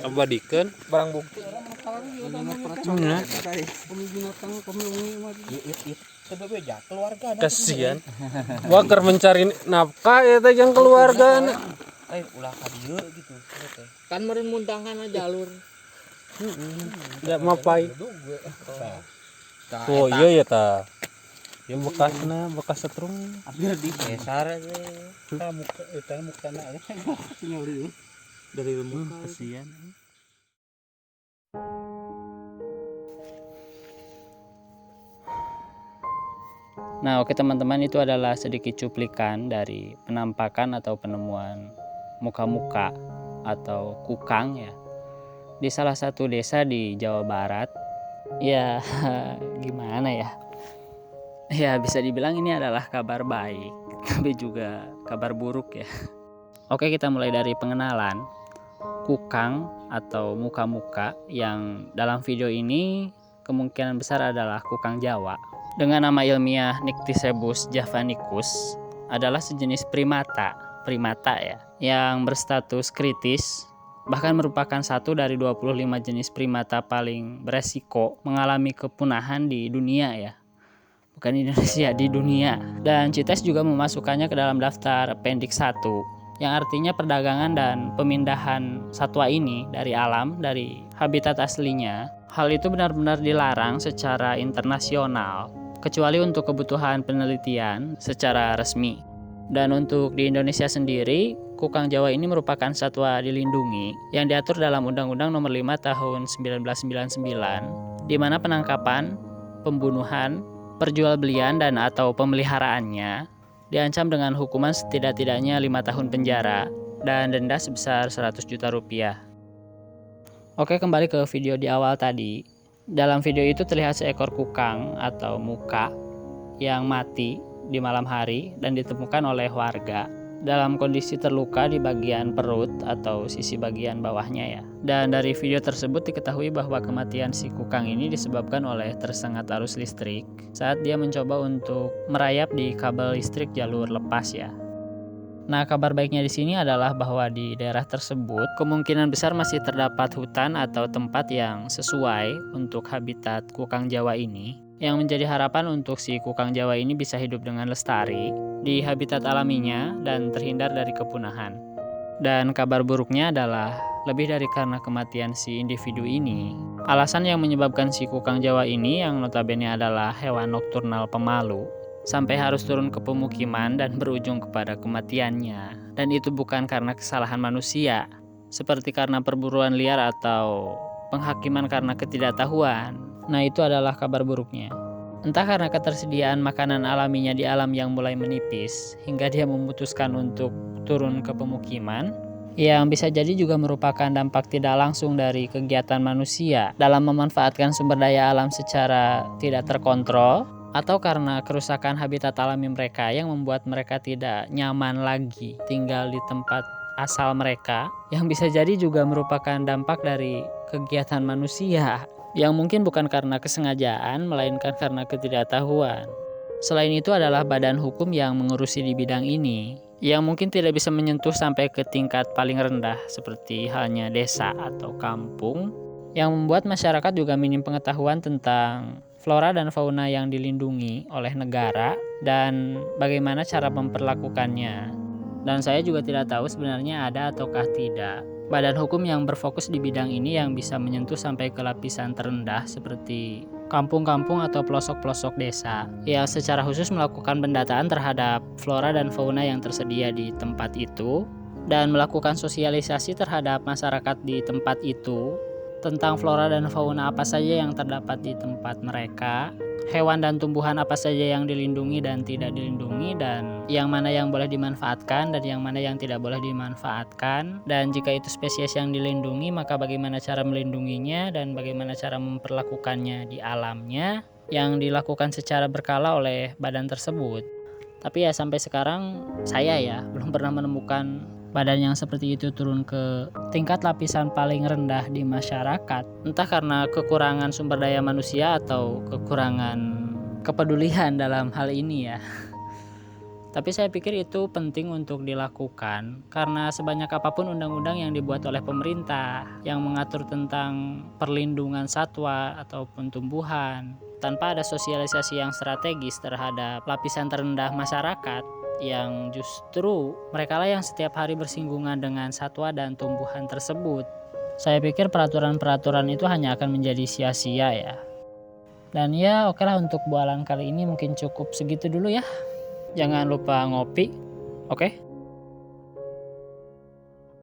Abadikeun barang bukti kasihan. Wah keur mencari nafkah eta jeung keluarga. ulah ka dieu gitu Kan meureun muntangkan jalur. Da mapai. Oh iya ya ta. Ya bekas setrum. hampir di besar muka eta mukana tinggal dari muka kasihan. Nah, oke teman-teman, itu adalah sedikit cuplikan dari penampakan atau penemuan muka-muka atau kukang ya di salah satu desa di Jawa Barat. Ya, gimana ya? Ya, bisa dibilang ini adalah kabar baik, tapi juga kabar buruk ya. Oke, kita mulai dari pengenalan. Kukang atau muka-muka yang dalam video ini kemungkinan besar adalah kukang Jawa. Dengan nama ilmiah Nycticebus javanicus adalah sejenis primata ya, yang berstatus kritis, bahkan merupakan satu dari 25 jenis primata paling beresiko mengalami kepunahan di dunia ya. Bukan di Indonesia, di dunia. Dan CITES juga memasukkannya ke dalam daftar Appendix 1, yang artinya perdagangan dan pemindahan satwa ini dari alam, dari habitat aslinya. Hal itu benar-benar dilarang secara internasional, kecuali untuk kebutuhan penelitian secara resmi. Dan untuk di Indonesia sendiri, kukang Jawa ini merupakan satwa dilindungi yang diatur dalam Undang-Undang Nomor 5 Tahun 1999, di mana penangkapan, pembunuhan, perjualbelian dan atau pemeliharaannya diancam dengan hukuman setidak-tidaknya 5 tahun penjara dan denda sebesar 100 juta rupiah. Oke, kembali ke video di awal tadi. Dalam video itu terlihat seekor kukang atau muka yang mati di malam hari dan ditemukan oleh warga dalam kondisi terluka di bagian perut atau sisi bagian bawahnya ya. Dan dari video tersebut diketahui bahwa kematian si kukang ini disebabkan oleh tersengat arus listrik saat dia mencoba untuk merayap di kabel listrik jalur lepas ya. Nah, kabar baiknya di sini adalah bahwa di daerah tersebut kemungkinan besar masih terdapat hutan atau tempat yang sesuai untuk habitat kukang Jawa ini, yang menjadi harapan untuk si kukang Jawa ini bisa hidup dengan lestari di habitat alaminya dan terhindar dari kepunahan. Dan kabar buruknya adalah lebih dari karena kematian si individu ini. Alasan yang menyebabkan si kukang Jawa ini, yang notabene adalah hewan nokturnal pemalu, sampai harus turun ke pemukiman dan berujung kepada kematiannya. Dan itu bukan karena kesalahan manusia, seperti karena perburuan liar atau penghakiman karena ketidaktahuan. Nah, itu adalah kabar buruknya. Entah karena ketersediaan makanan alaminya di alam yang mulai menipis, hingga dia memutuskan untuk turun ke pemukiman, yang bisa jadi juga merupakan dampak tidak langsung dari kegiatan manusia dalam memanfaatkan sumber daya alam secara tidak terkontrol, atau karena kerusakan habitat alami mereka yang membuat mereka tidak nyaman lagi tinggal di tempat asal mereka, yang bisa jadi juga merupakan dampak dari kegiatan manusia yang mungkin bukan karena kesengajaan melainkan karena ketidaktahuan. Selain itu adalah badan hukum yang mengurusi di bidang ini yang mungkin tidak bisa menyentuh sampai ke tingkat paling rendah seperti halnya desa atau kampung, yang membuat masyarakat juga minim pengetahuan tentang flora dan fauna yang dilindungi oleh negara dan bagaimana cara memperlakukannya. Dan saya juga tidak tahu sebenarnya ada ataukah tidak badan hukum yang berfokus di bidang ini yang bisa menyentuh sampai ke lapisan terendah seperti kampung-kampung atau pelosok-pelosok desa, yang secara khusus melakukan pendataan terhadap flora dan fauna yang tersedia di tempat itu dan melakukan sosialisasi terhadap masyarakat di tempat itu tentang flora dan fauna apa saja yang terdapat di tempat mereka, hewan dan tumbuhan apa saja yang dilindungi dan tidak dilindungi, dan yang mana yang boleh dimanfaatkan dan yang mana yang tidak boleh dimanfaatkan. Dan jika itu spesies yang dilindungi, maka bagaimana cara melindunginya dan bagaimana cara memperlakukannya di alamnya, yang dilakukan secara berkala oleh badan tersebut. Tapi ya sampai sekarang saya ya belum pernah menemukan badan yang seperti itu turun ke tingkat lapisan paling rendah di masyarakat. Entah karena kekurangan sumber daya manusia atau kekurangan kepedulian dalam hal ini ya. Tapi saya pikir itu penting untuk dilakukan karena sebanyak apapun undang-undang yang dibuat oleh pemerintah yang mengatur tentang perlindungan satwa ataupun tumbuhan, tanpa ada sosialisasi yang strategis terhadap lapisan terendah masyarakat yang justru mereka lah yang setiap hari bersinggungan dengan satwa dan tumbuhan tersebut, saya pikir peraturan-peraturan itu hanya akan menjadi sia-sia ya. Dan ya oke lah, untuk bualan kali ini mungkin cukup segitu dulu ya. Jangan lupa ngopi, oke?